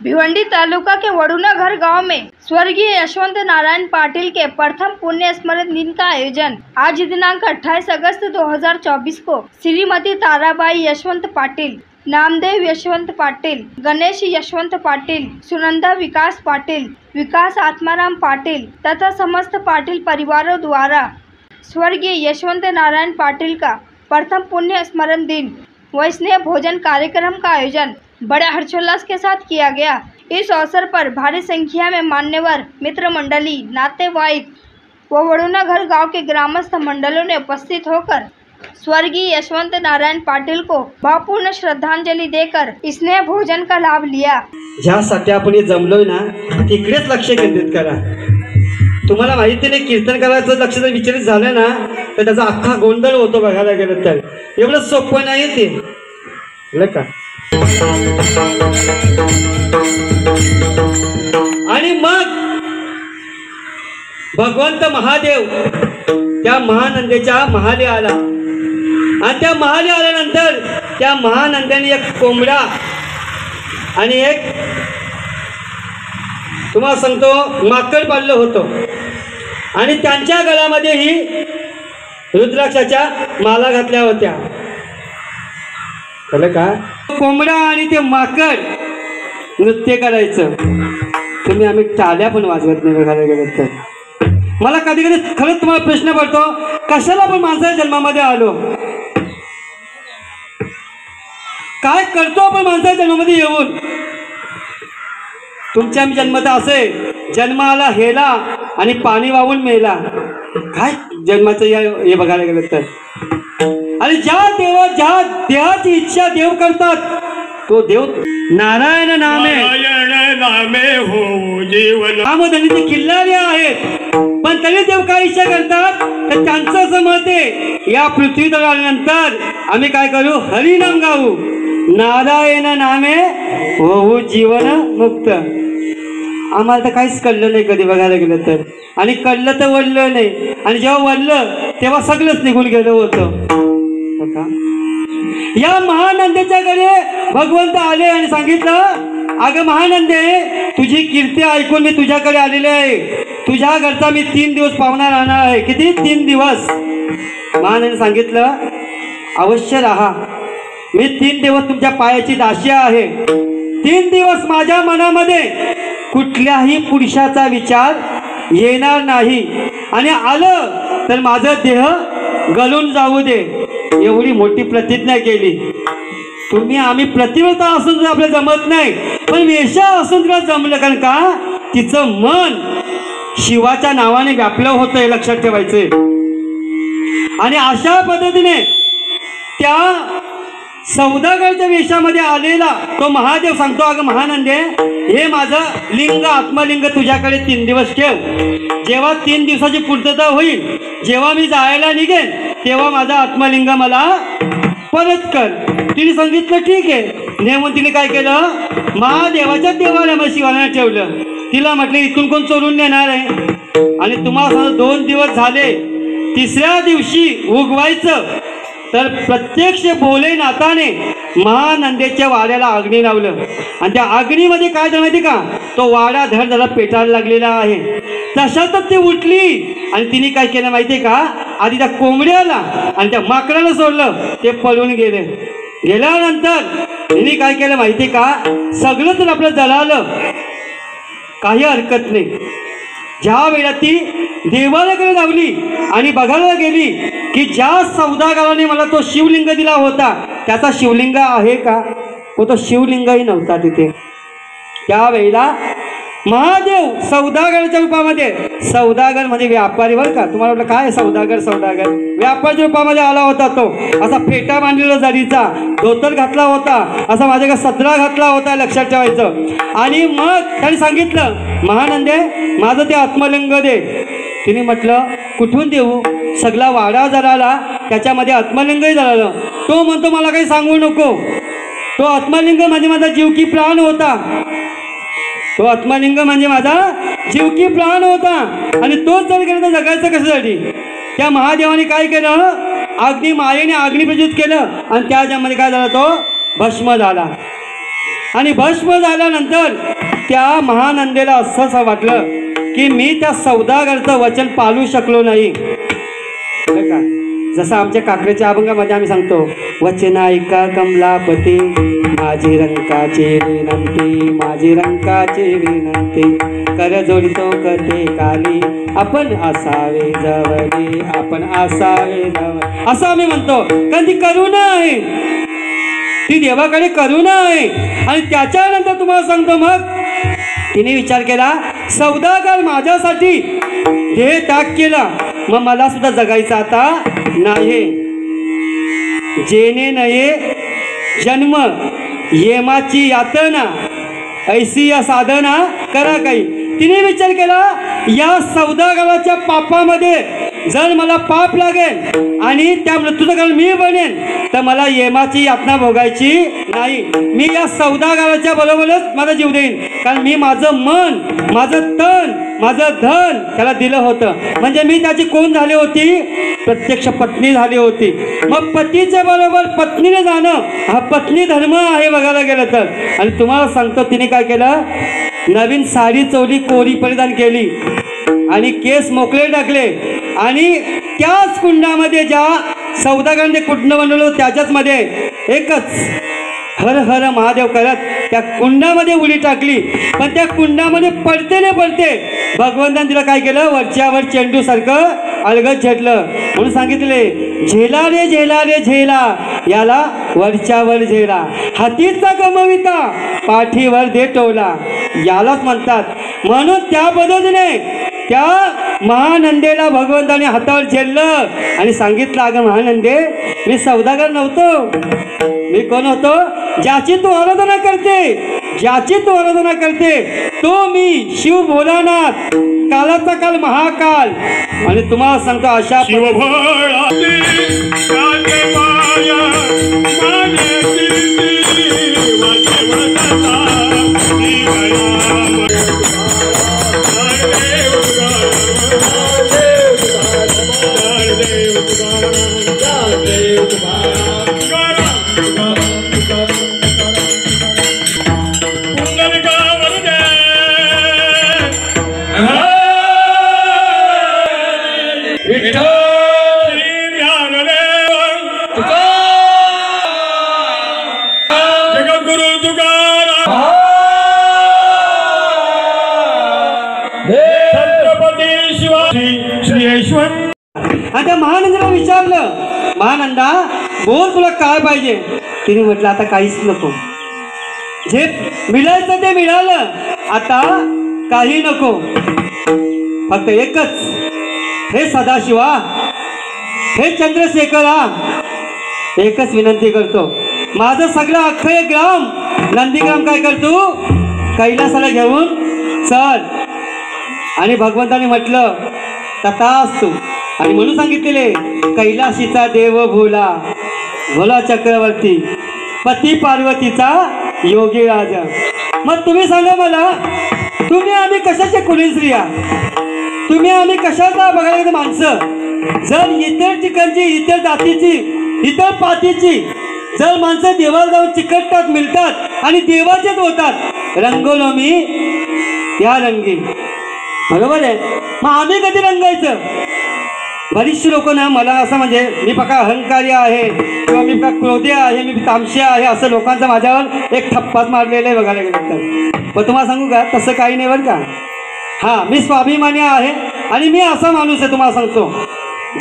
भिवंडी तालुका के वडूनाघर गांव में स्वर्गीय यशवंत नारायण पाटिल के प्रथम पुण्य स्मरण दिन का आयोजन आज दिनांक 28 अगस्त 2024 को श्रीमती ताराबाई यशवंत पाटिल, नामदेव यशवंत पाटिल, गणेश यशवंत पाटिल, सुनंदा विकास पाटिल, विकास आत्माराम पाटिल तथा समस्त पाटिल परिवारों द्वारा स्वर्गीय यशवंत नारायण पाटिल का प्रथम पुण्य स्मरण दिन व स्नेह भोजन कार्यक्रम का आयोजन बड़े हर्षोल्लास के साथ किया गया। इस अवसर पर भारी संख्या में मान्यवर, मित्र मंडली, नातेवाईक व वडूनाघर गांव के ग्रामस्थ मंडलों ने उपस्थित होकर स्वर्गीय यशवंत नारायण पाटिल को भावपूर्ण श्रद्धांजलि देकर स्नेह भोजन का लाभ लिया। ज्यासाठी आपण जमलोय ना तिकडेच लक्ष केंद्रित करा। तुम्हाला माहिती नाही कीर्तन करायचं लक्ष जर विचलित झालं ना तर त्याचा अख्खा गोंधळ होतो बघायला गेलं तर। एवढं सोपं नाही ते बरं का। आणि मग भगवंत महादेव त्या महानंदेच्या महाली आला आणि त्या महाली आल्यानंतर त्या महानंदाने एक कोंबडा आणि एक तुम्हाला सांगतो माकड पाळलं होतं आणि त्यांच्या गळ्यामध्येही रुद्राक्षाच्या माला घातल्या होत्या। कळलं का? कोंबडा आणि ते माकड नृत्य करायचं। तुम्ही आम्ही टाळ्या पण वाजवत नाही बघायला गेलं तर। मला कधी कधी खरंच तुम्हाला प्रश्न पडतो कशाला आपण माणसाच्या जन्मामध्ये आलो, काय करतो आपण माणसाच्या जन्मामध्ये येऊन। तुमच्या जन्मता असे जन्म आला हेला आणि पाणी वाहून मेला, काय जन्माचं हे बघायला गेलं तर। आणि ज्या देहाची इच्छा देव करतात तो देव नारायण नामे हो जीवन नामधनी ते किल्लारी आहेत, पण तरी देव काय इच्छा करतात तर त्यांचं असं मत आहे या पृथ्वीवर आल्यानंतर आम्ही काय करू, हरिनाम गाऊ, नारायण नामे हो जीवन मुक्त। आम्हाला तर काहीच कळलं नाही कधी बघायला गेलं तर, आणि कळलं तर वळलं नाही, आणि जेव्हा वळलं तेव्हा सगळंच निघून गेलं होतं। या महानंदेच्या घरी भगवंत आले आणि सांगितलं, अगं महानंदे तुझी कीर्ती ऐकून मी तुझ्याकडे आलेले आहे, तुझ्या घरचा मी 3 दिवस पाहुणा राहणार आहे। किती? 3 दिवस। महानंदे सांगितलं अवश्य राहा, मी 3 दिवस तुमच्या पायाची दासी आहे। 3 दिवस माझ्या मनामध्ये कुठल्याही पुरुषाचा विचार येणार नाही, आणि आलं तर माझं देह गळून जाऊ दे, एवढी मोठी प्रतिज्ञा केली। तुम्ही आम्ही प्रतिव्रता असून सुद्धा आपल्याला जमत नाही, पण वेश्या असून तुला जमलं, कारण का तिचं मन शिवाच्या नावाने व्यापलं होतं हे लक्षात ठेवायचंय। आणि अशा पद्धतीने त्या सौदागरच्या वेशामध्ये आलेला तो महादेव सांगतो, अगं महानंदे हे माझं लिंग आत्मलिंग तुझ्याकडे 3 दिवस ठेव, जेव्हा 3 दिवसाची पूर्तता होईल, जेव्हा मी जायला निघेन तेव्हा माझा आत्मलिंग मला परत कर। तिने सांगितलं ठीक आहे। नेमून तिने काय केलं, महादेवाच्या देवालयामध्ये शिवाला ठेवलं। तिला म्हटलं इथून कोण चोरून नेणार आहे, आणि तुम्हाला 2 दिवस झाले, 3ऱ्या दिवशी उगवायचं तर प्रत्यक्ष भोलेनाथाने महानंदेच्या वाड्याला अग्नी लावलं, आणि त्या अग्नीमध्ये काय झालं माहिती का, तो वाडा धड धड पेटायला लागलेला आहे। तशातच ती उठली आणि तिने काय केलं माहिती का, आधी त्या कोंबड्याला आणि त्या माकडाला सोडलं, ते पळून गेले। गेल्यानंतर तिने काय केलं माहिती का, सगळं तर आपलं जळालं, काही हरकत नाही। ज्या वेळा ती देवालयाकडे लावली आणि बघायला गेली की ज्या सौदागराने मला तो शिवलिंग दिला होता त्याचा शिवलिंग आहे का, तो शिवलिंगही नव्हता तिथे। त्यावेळेला महादेव सौदागरच्या रूपामध्ये, सौदागर म्हणजे व्यापारी बरं का, तुम्हाला वाटलं काय सौदागर व्यापाऱ्याच्या रूपामध्ये आला होता। तो असा फेटा बांधलेला जरीचा, धोतर घातला होता, असा माझ्याकडे सदरा घातला होता, लक्षात ठेवायचं। आणि मग त्याने सांगितलं, महानंदे माझं ते आत्मलिंग दे। तिने म्हटलं कुठून देऊ, सगळा वाडा जळाला, त्याच्यामध्ये आत्मलिंगही जळालं। तो म्हणतो मला काही सांगू नको, तो आत्मलिंग म्हणजे माझा जीव की प्राण होता, तो आत्मलिंग म्हणजे माझा जीव की प्राण होता, आणि तोच जर गेला तर जगायचं कशासाठी। त्या महादेवाने काय केलं, अग्नी मायेने अग्नी प्रज्वलित केलं, आणि त्याच्यामध्ये काय झालं, तो भस्म झाला। आणि भस्म झाल्यानंतर त्या महानंदेला असं वाटलं की मी त्या सौदागरचं वचन पाळू शकलो नाही का. जसं आमच्या काकड्याच्या अभंगामध्ये आम्ही सांगतो, वचन ऐका कमलापती माझी रंकाची विनंती, माझी रंकाची विनंती, कर जोडितो कथे काली आपण असावे जवळे, आपण असावे जवळ, असं आम्ही म्हणतो. कारण ती करुणा आहे, ती देवाकडे करुणा आहे. आणि त्याच्यानंतर तुम्हाला सांगतो, मग तिने विचार केला, सौदागर माझ्यासाठी देह त्याग केला, मग मला सुद्धा जगायचं आता नाही. जेने नये जन्म येमाची यातना ऐसी या साधना करा काही. तिने विचार केला, या सौदागराच्या पापामध्ये जर मला पाप लागेल आणि त्या मृत्यूचं कारण मी बनेन तर मला येमाची यातना भोगायची नाही. मी या सौदागराच्या बरोबरच माझा जीव देईन. कारण मी माझं मन, माझं तन, माझं धन त्याला दिलं होतं. म्हणजे मी त्याची कोण झाली होती? प्रत्यक्ष पत्नी झाली होती. मग पतीच्या बरोबर पत्नीने जाणं हा पत्नी धर्म आहे बघायला गेलं तर. आणि तुम्हाला सांगतो, तिने काय केलं, नवीन साडी चोली कोरी परिधान केली आणि केस मोकळे टाकले आणि त्याच कुंडामध्ये ज्या सौदागराने कुंड बनवलं त्याच्याच मध्ये एकच हर हर महादेव करत त्या कुंडामध्ये उडी टाकली. पण त्या कुंडामध्ये पडते न पडते भगवंताने तिला काय केलं, वरच्यावर चेंडू सारखं अलगद झेटलं. म्हणून सांगितले, झेला रे झेला रे झेला, याला वरच्यावर झेला, हातीचा गमविता पाठीवर दे टोला, यालाच म्हणतात. म्हणून त्या पद्धतीने त्या महानंदेला भगवंताने हातावर झेललं आणि सांगितलं, अगं महानंदे, मी सौदागर नव्हतो, मी कोण होतो? ज्याची तू आराधना करते, ज्याची तू आराधना करते तो मी शिव भोलानाथ, कालाचा काल महाकाल. आणि तुम्हाला सांगतो, अशा आता महानंदाला विचारलं, महानंदा बोल, तुला काय पाहिजे? तिने म्हटलं, आता काहीच नको, जे मिळायचं ते मिळालं, आता काही नको, फक्त एकच, हे सदाशिवा, हे चंद्रशेखरा, एकच विनंती करतो, माझं सगळं अख्खं एक ग्राम नंदीग्राम काय करतो, कैलासाला घेऊन चल. आणि भगवंताने म्हटलं, तथास्तु. आणि म्हणून सांगितलेले, कैलाशीचा देव भोला, भोला चक्रवर्ती, पती पार्वतीचा योगी राजा. मग तुम्ही सांगा मला, तुम्ही आम्ही कशाचे कुलीन स्त्रिया, तुम्ही आम्ही कशाचा बघायला गेलं माणसं? जर इतर ठिकाणची, इतर जातीची, इतर पातीची जर माणसं देवाला जाऊन चिकटतात, मिळतात आणि देवाचेच होतात, रंगवलो मी त्या रंगी, बरोबर आहे. मग आम्ही कधी रंगायचं? बरीचशी लोक ना मला असं, म्हणजे मी पका अहंकारी आहे किंवा मी पका क्रोधी आहे, मी तामशी आहे, असं लोकांचा माझ्यावर एक थप्पाच मारलेला आहे बघायला गेलं तर. पण तुम्हाला सांगू का, तसं काही नाही बरं का. हां, मी स्वाभिमानी आहे आणि मी असा माणूस आहे, तुम्हाला सांगतो,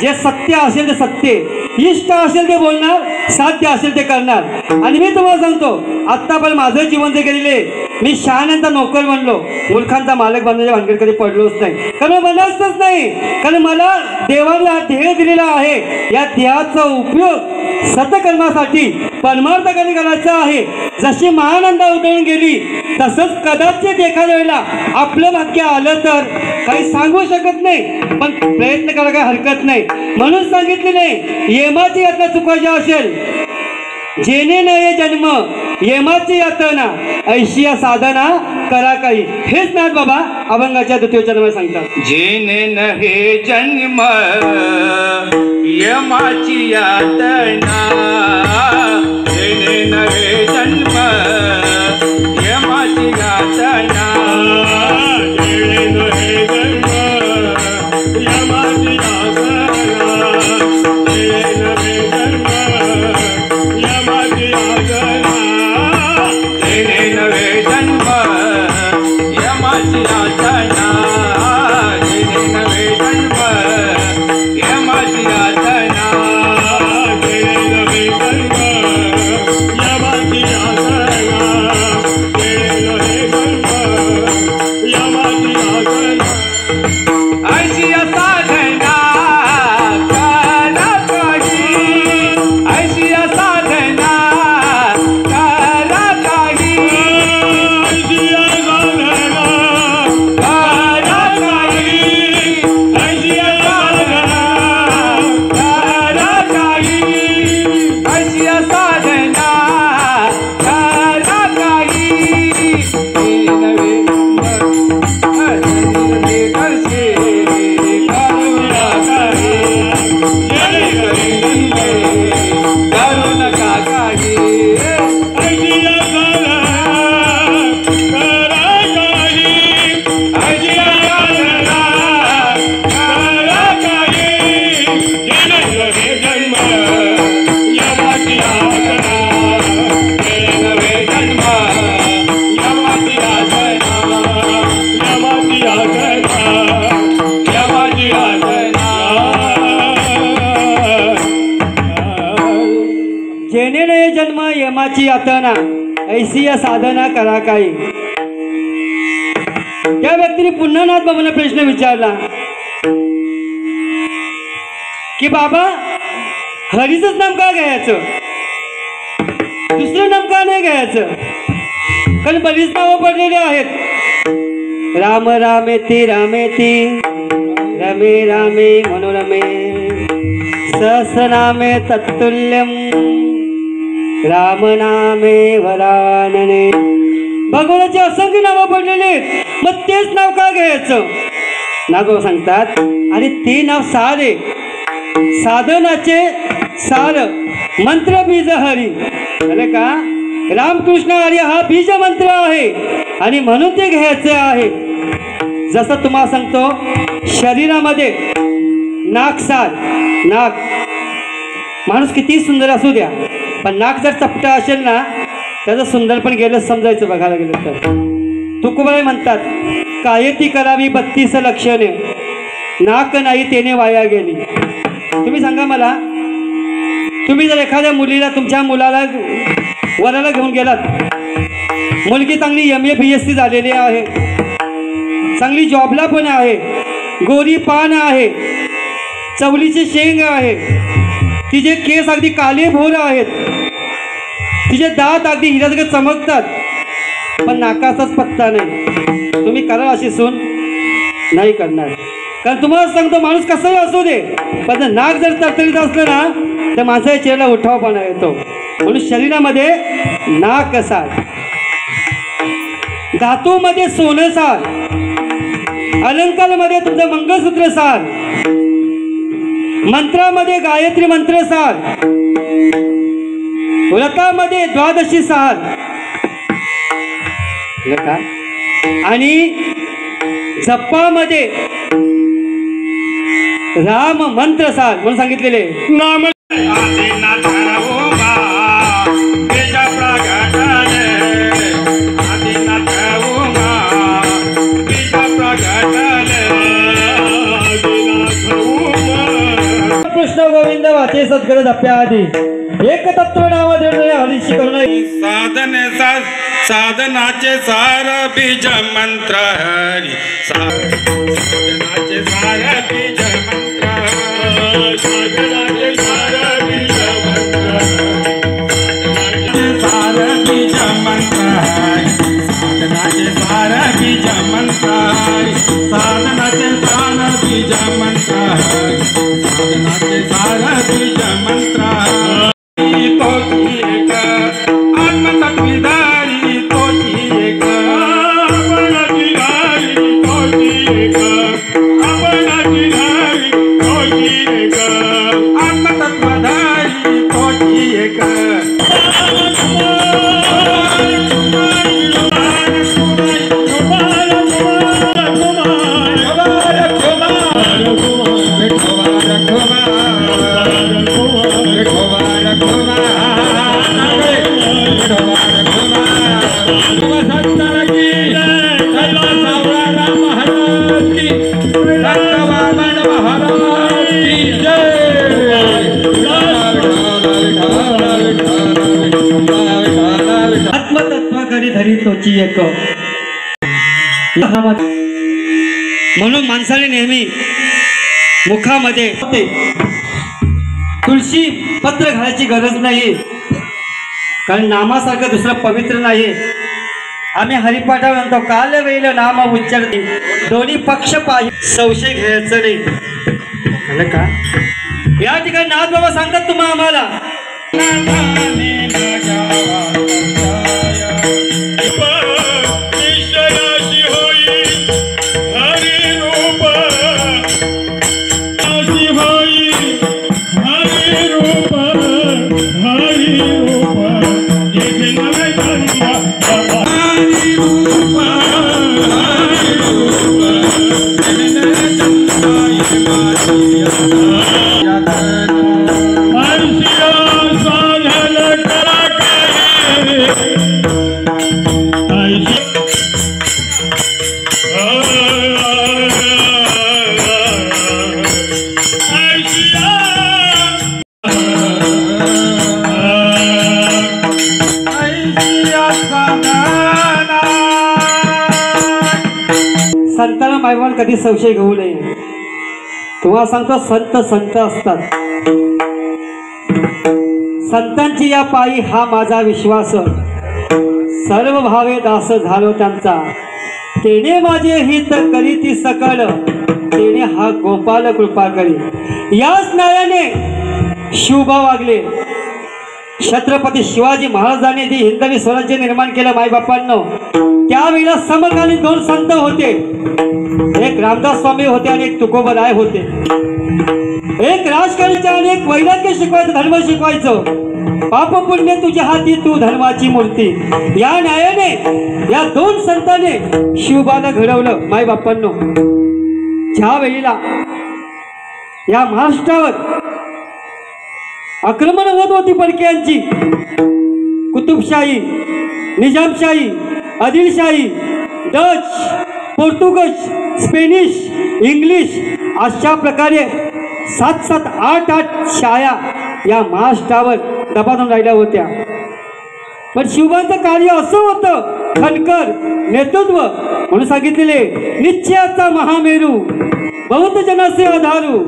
जे सत्य असेल ते सत्य, इष्ट असेल ते बोलणार, साध्य असेल ते करणार. आणि मी तुम्हाला सांगतो, आत्तापर्यंत माझं जीवन जे गेलेले, मी शहाण्यांचा नोकर बनलो, मूर्खांचा मालक बनण्याच्या भानगडीत कधी पडलोच नाही, कारण बनायचंच नाही. कारण मला देवाला ध्येय दिलेला आहे, या ध्येयाचा उपयोग सतकर्मासाठी परमार्थासाठी करायचा आहे. जशी महानंदा उतरून गेली, तसंच कदाचित एखाद्या वेळेला आपलं भाग्य आलं तर काही सांगू शकत नाही, पण प्रयत्न करायला काही हरकत नाही. म्हणून सांगितलेले, येमाची यातना चुकायची असेल, जेने नये जन्म येमाची यातना ऐशी या साधना करा काही. हेच नाथ बाबा अभंगाच्या द्वितीय चरणामध्ये सांगतात, जेने नहे जन्म यमाची यातना, जेने नहे जन्म यमाची यातना, यमाची यातना ऐसी या साधना करा काही. त्या व्यक्तीने पुन्हा नाथ बाबांना प्रश्न विचारला की बाबा हरीचंच नाम का घ्यायचं, दुसरं नाम का नाही घ्यायचं? कारण बरीच नावं पडलेली आहेत. राम रामेती रामेती रमे रामे मनोरमे सहस्रनामे तत्तुल्यम राम नामे वरानने. भगवानाची असंख्य नावं पडलेली आहेत, मग तेच नाव का घ्यायचं? नागो सांगतात आणि ते नाव सार आहे, साधनाचे सार, मंत्र बीज हरी. झालं का? रामकृष्ण हरी हा बीज मंत्र आहे आणि म्हणून ते घ्यायचे आहे. जसं तुम्हाला सांगतो शरीरामध्ये नाक सार, नाक माणूस किती सुंदर असू द्या पण नाक जर चपटा असेल ना त्याचं सुंदर पण गेलं समजायचं. बघायला गेलं तर तुकोबाई म्हणतात कायती करावी 32 लक्षणे, नाक नाही तेने वाया गेली. तुम्ही सांगा मला, तुम्ही जर एखाद्या मुलीला तुमच्या मुलाला वराला घेऊन गेलात, मुलगी चांगली MA BSc झालेली आहे, चांगली जॉबला पण आहे, गोरी पान आहे, चवलीचे शेंग आहे, तिचे केस अगदी काले भोर आहेत, तिचे दात अगदी हिऱ्यासारखे चमकतात, पण नाकाचाच पत्ता नाही. तुम्ही कराल अशी सून? नाही करणार. कारण तुम्हाला सांगतो माणूस कसंही असू दे पण नाक जर तरतरीत असलं ना तर माणसाच्या चेहऱ्याला उठावपणा येतो. म्हणून शरीरामध्ये नाक सार, धातूमध्ये सोनं सार, अलंकारामध्ये तुमचं मंगळसूत्र सार, मंत्रामध्ये गायत्री मंत्र सार, व्रतामध्ये द्वादशी सार का, आणि जपामध्ये राम मंत्र सार म्हणून सांगितलेले. नाम कृष्ण गोविंद वाचे सद्गुरु जप्या आधी एक तत्व नाव हरीशी करून साधनाचे सार बीज मंत्र हरी. साधनाचे सार बीज मंत्र हरी. साधनाचे सार बीज मंत्र हरी. सार बीज मंत्र हरी. साधनाचे सार बीज मंत्र हरी. साधनाचे सार बीज मंत्र हरी. साधनाचे सार बीज मंत्र हरी. तोची एक आत्मतत्विधारी, तोची एक आपणाची धारी, तोची एक आपणाची धारी, तोची एक आत्मतत्वधारी, तोची एक. आत्मतत्वाकडे धरी तोची एक. म्हणून माणसाने नेहमी मुखामध्ये तुळशी पत्र घालायची गरज नाही, कारण नामासारखं दुसरं पवित्र नाही. आम्ही हरिपाठा म्हणतो काल वेळ नाम उच्चारते दोन्ही पक्ष पाहिजे, संशय घ्यायचं नाही. का या ठिकाणी नाथ बाबा सांगतात तुम्हा आम्हाला कधी संशय घेऊ नये. तुम्हाला सांगतो संत संत असतात. संतांची या पायी हा माझा विश्वास. सर्व भावे दास झालो त्यांचा. तेने माझे हित करी ती सकल. तेने हा गोपाल कृपा करी. याच न्यायाने शिवबा वागले. छत्रपती शिवाजी महाराजांनी जे हिंदवी स्वराज्य निर्माण केलं मायबापांनो, त्यावेळेला समकालीन दोन संत होते. एक रामदास स्वामी होते आणि एक तुकोबराय होते. एक राजकारणाचे आणि एक वैराग्य शिकवायचं, धर्म शिकवायचं. पाप पुण्य तुझ्या हाती तू धर्माची मूर्ती. या न्यायाने या दोन संतांनी शिवबाला घडवलं मायबापांनो. ज्या वेळेला या महाराष्ट्रावर आक्रमण होत होती परकीयांची, कुतुबशाही, निजामशाही, आदिलशाही, डच, पोर्तुगीज, स्पेनिश, इंग्लिश अशा प्रकारे 7-7, 8-8 शाया या महाराष्ट्रावर दबावून राहिल्या होत्या. पण शिवबांचं कार्य असं होतं, खणकर नेतृत्व म्हणून सांगितलेले. निश्चयाचा महामेरू, बहुत जनाचे आधारू,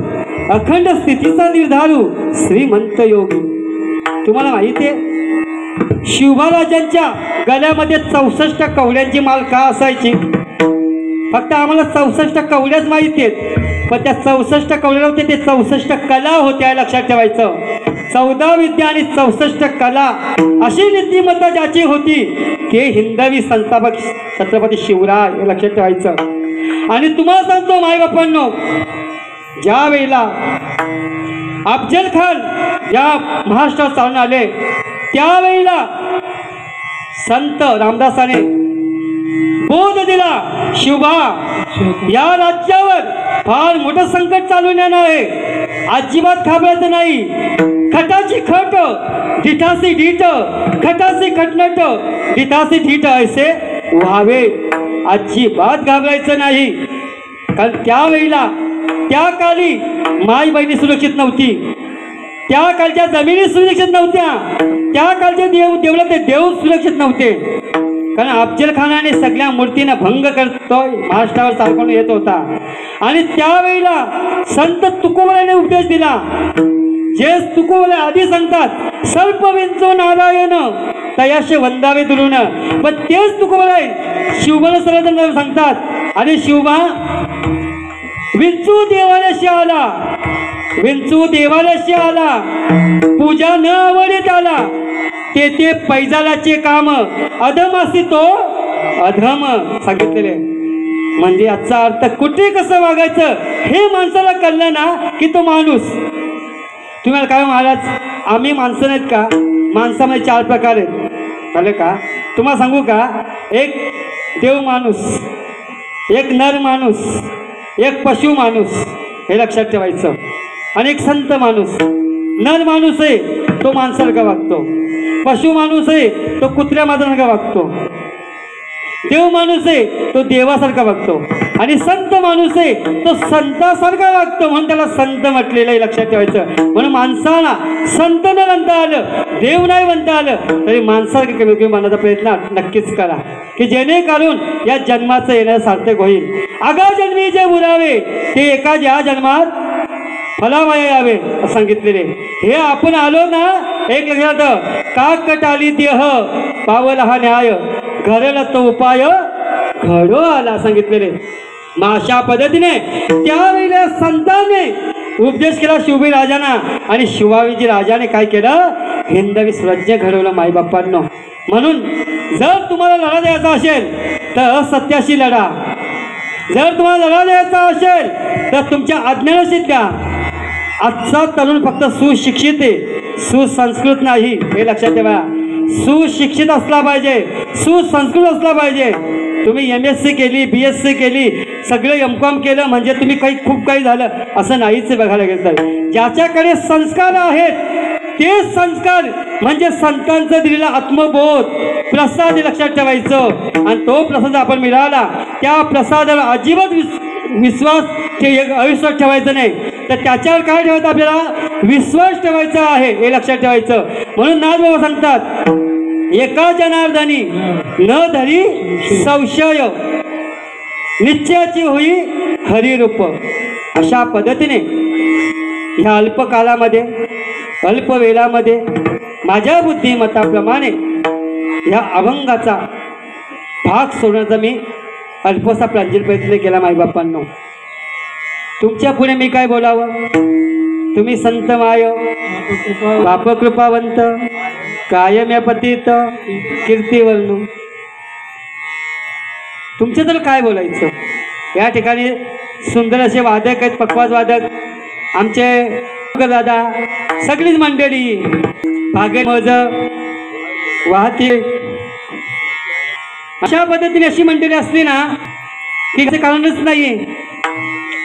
अखंड स्थितीचा निर्धारू, श्रीमंत योगी. तुम्हाला माहिती आहे शिवबाराजांच्या गळ्यामध्ये 64 कवड्यांची माळ का असायची? फक्त आम्हाला 64 कवड्याच माहिती आहेत, पण त्या 64 कवड्या होते ते 64 कला होत्या, लक्षात ठेवायचं. 14 विद्या आणि 64 कला अशी नीतिमत्ता ज्याची होती ते हिंदवी संस्थापक छत्रपती शिवराय, हे लक्षात ठेवायचं. आणि तुम्हाला सांगतो मायबापांनो, ज्या वेळेला अफजल खान या महाराष्ट्रात चालून आले त्यावेळेला संत रामदासाने बोध दिला, शिवबा या राज्यावर फार मोठं संकट चालून येणार आहे, अजिबात घाबरायचं नाही. खटाची खट, ढिठासी ढीठ, खटासी खटनट, ढिठासी ढीठ असे व्हावे, अजिबात घाबरायचं नाही. कारण त्यावेळेला त्या काली माई बहिणी सुरक्षित नव्हती, त्या कालच्या जमिनी सुरक्षित नव्हत्या, त्या कालचे देवळातले देव सुरक्षित नव्हते. कारण अफजल खानाने सगळ्या मूर्तींना भंग करतोय महाराष्ट्रावर चालवून येत होता. आणि त्यावेळेला संत तुकोबराने उपदेश दिला. जे तुकोबरे आधी सांगतात सर्प विंचो नारायण तयाशे वंदावे दुरून, पण तेच तुकोबराय शिवबाला सर्वजण सांगतात, आणि शिवबा विंचू देवालयाशी आला, विंचू देवालयाशी आला, पूजा न आवडीत आला, तेथे पैजालाचे काम अधम असती तो अधम सांगितलेले. म्हणजे याचा अर्थ कुठे कसं वागायचं हे माणसाला कळलं ना की तो माणूस. तुम्हाला काय महाराज, आम्ही माणसं नाहीत का? माणसामध्ये 4 प्रकार आहेत, कळलं का? तुम्हाला सांगू का? एक देव माणूस, एक नर माणूस, एक पशु माणूस, हे लक्षात ठेवायचं. आणि एक संत माणूस. नर माणूस आहे तो माणसासारखा वागतो, पशु माणूस आहे तो कुत्र्या माणसासारखा वागतो, देव माणूस आहे तो देवासारखा वागतो, आणि संत माणूस आहे तो संतासारखा वागतो, म्हणून त्याला संत म्हटलेलं आहे, लक्षात ठेवायचं. म्हणून माणसाला संत न म्हणता आलं, देव नाही म्हणता आलं तरी माणसासारखं कमी कमी मानण्याचा प्रयत्न नक्कीच करा, की जेणेकरून या जन्माचं येणं सार्थक होईल. आगा जन्मी जे उरावे ते एका ज्या जन्मात फलावाया यावे असं सांगितलेले. हे आपण आलो ना, एक लक्षात, का कटाली देह पावला हा न्याय, घरला तो उपाय घडो आला सांगितलेले. मग अशा पद्धतीने त्यावेळेला संतांनी उपदेश केला शिवबी राजांना, आणि शिवाजीजी राजाने काय केलं? हिंदवी स्वराज्य घडवलं माईबापांनो. म्हणून जर तुम्हाला लढा द्यायचा असेल तर सत्याशी लढा, जर तुम्हाला लढा द्यायचा असेल तर तुमच्या अज्ञानाशी द्या. आजचा तरुण फक्त सुशिक्षित आहे, सुसंस्कृत नाही, हे लक्षात ठेवा. सुशिक्षित असला पाहिजे, सुसंस्कृत असला पाहिजे. तुम्ही MSc केली, BSc केली, सगळं MCOM केलं म्हणजे तुम्ही खूप काही झालं असं नाहीच बघायला गेलं. ज्याच्याकडे संस्कार आहेत ते संस्कार म्हणजे संतांचं दिलेला आत्मबोध, प्रसाद, लक्षात ठेवायचं. आणि तो प्रसाद आपण मिळाला, त्या प्रसादाला अजिबात विश्वास अविश्वास ठेवायचं नाही, तर त्याच्यावर काय ठेवायचं? आपल्याला विश्वास ठेवायचा आहे, हे लक्षात ठेवायचं. म्हणून नाथबाबा सांगतात, एका जनार्दनी न धरी संशय, निश्चयाची होई खरी रूप अशा पद्धतीने ह्या अल्प कालामध्ये अल्प वेळामध्ये माझ्या बुद्धिमत्ताप्रमाणे ह्या अभंगाचा भाग सोडण्याचा मी अल्पसा प्रांजल प्रयत्न केला माईबापांनो. तुमच्या पुढे मी काय बोलावं. तुम्ही संत माय बाप कृपावंत कायम्या पतित कीर्तिवर्णू. तुमचे तर काय बोलायचं. या ठिकाणी सुंदर असे वादक आहेत, पक्वाज वादक आमचे दादा, सगळीच मंडळी भागे मज वाहते. अशा पद्धतीने अशी मंडळी असली ना की त्याचं कारणच नाहीये.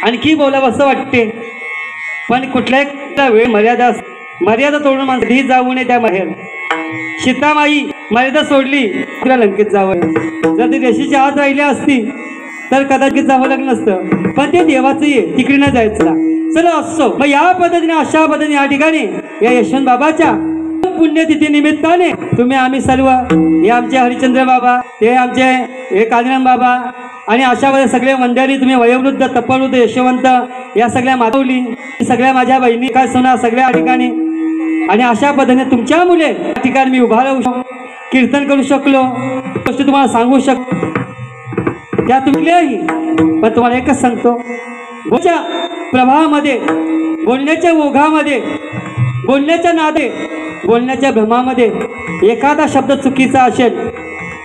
आणखी बोलावं असं वाटते, पण कुठल्या वेळ मर्यादा तोडून माणसं कधी जाऊ नये. त्या बाहेर सीतामाई मर्यादा सोडली तुला लंकेत जावं. जर ती देशीच्या आत राहिल्या असती तर कदाचित जावं लागलं नसतं, पण ते देवाचं आहे, तिकडे न जायचं. चला असो. मग या पद्धतीने अशा पद्धतीने या ठिकाणी या यशवंत बाबाच्या पुण्यतिथी निमित्ताने तुम्ही आम्ही सर्व हे आमचे हरिश्चंद्र बाबा, ते आमचे हे कालीराम बाबा आणि अशा वेळेस सगळे मंडळी, तुम्ही वयोवृद्ध तपवृद्ध यशवंत या सगळ्या मातवली, सगळ्या माझ्या बहिणी काय सोना सगळ्या ठिकाणी, आणि अशा पद्धतीने तुमच्या मुले या ठिकाणी मी उभा राहू शकलो, कीर्तन करू शकलो, गोष्टी तुम्हाला सांगू शकतो त्या तुमच्याही. पण तुम्हाला एकच सांगतो, बोलण्याच्या प्रभावामध्ये, बोलण्याच्या ओघामध्ये, बोलण्याच्या नादे, बोलण्याच्या भ्रमामध्ये एखादा शब्द चुकीचा असेल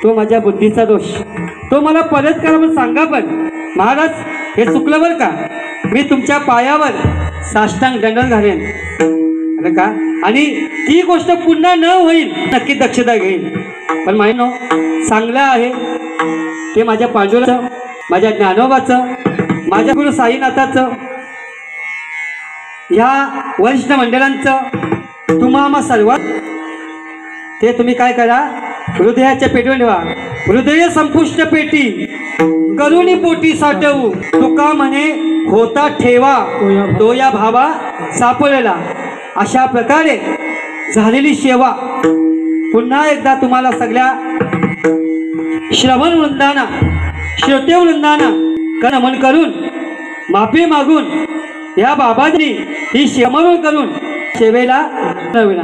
तो माझ्या बुद्धीचा दोष, तो मला परत करा म्हणून सांगा. पण महाराज हे चुकलं बरं का, मी तुमच्या पायावर साष्टांग दंडवत घालेन अरे का, आणि ती गोष्ट पुन्हा न होईल नक्की दक्षता घेईल. पण माहिनो चांगलं आहे ते माझ्या पांडुरंगाचं, माझ्या ज्ञानोबाचं, माझ्या गुरु साईनाथाचं, ह्या वरिष्ठ मंडळांचं, तुम्हा सर्वात ते तुम्ही काय करा, हृदयाच्या पेटीवर ठेवा. हृदय संपुष्ट पेटी करुणी पोटी साठवू, तुका म्हणे होता ठेवा तो या भावा सापडला. अशा प्रकारे झालेली सेवा पुन्हा एकदा तुम्हाला सगळ्या श्रवण वृंदांना, श्रोते वृंदांना नमन करून माफी मागून या बाबांनी ही श्रमण करून सेवेला नविना.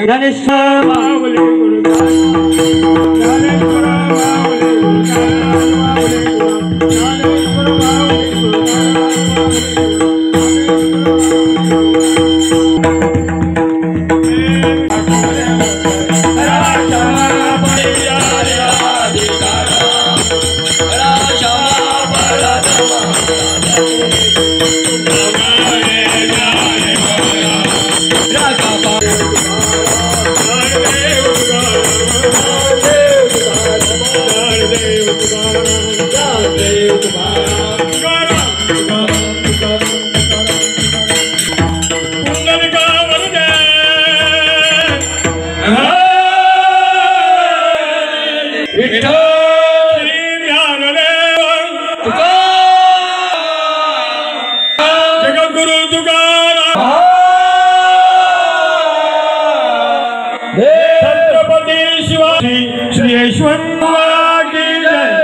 ज्ञानेश्वर छत्रपती शिवाजी श्री यशवंत की जय.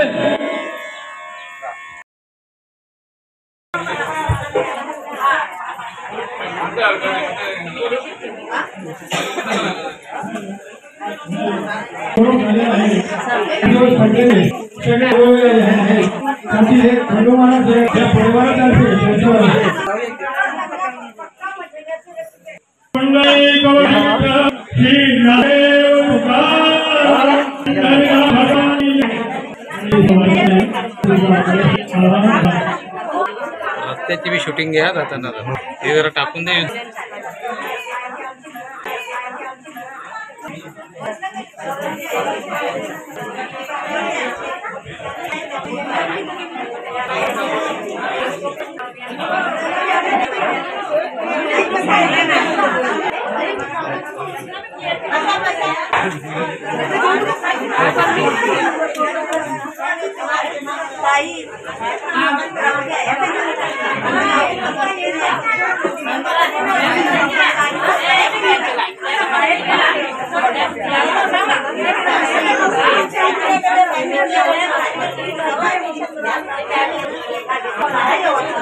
रस्त्याची बी शूटिंग घ्या जाताना, हे जरा टाकून दे. Gracias.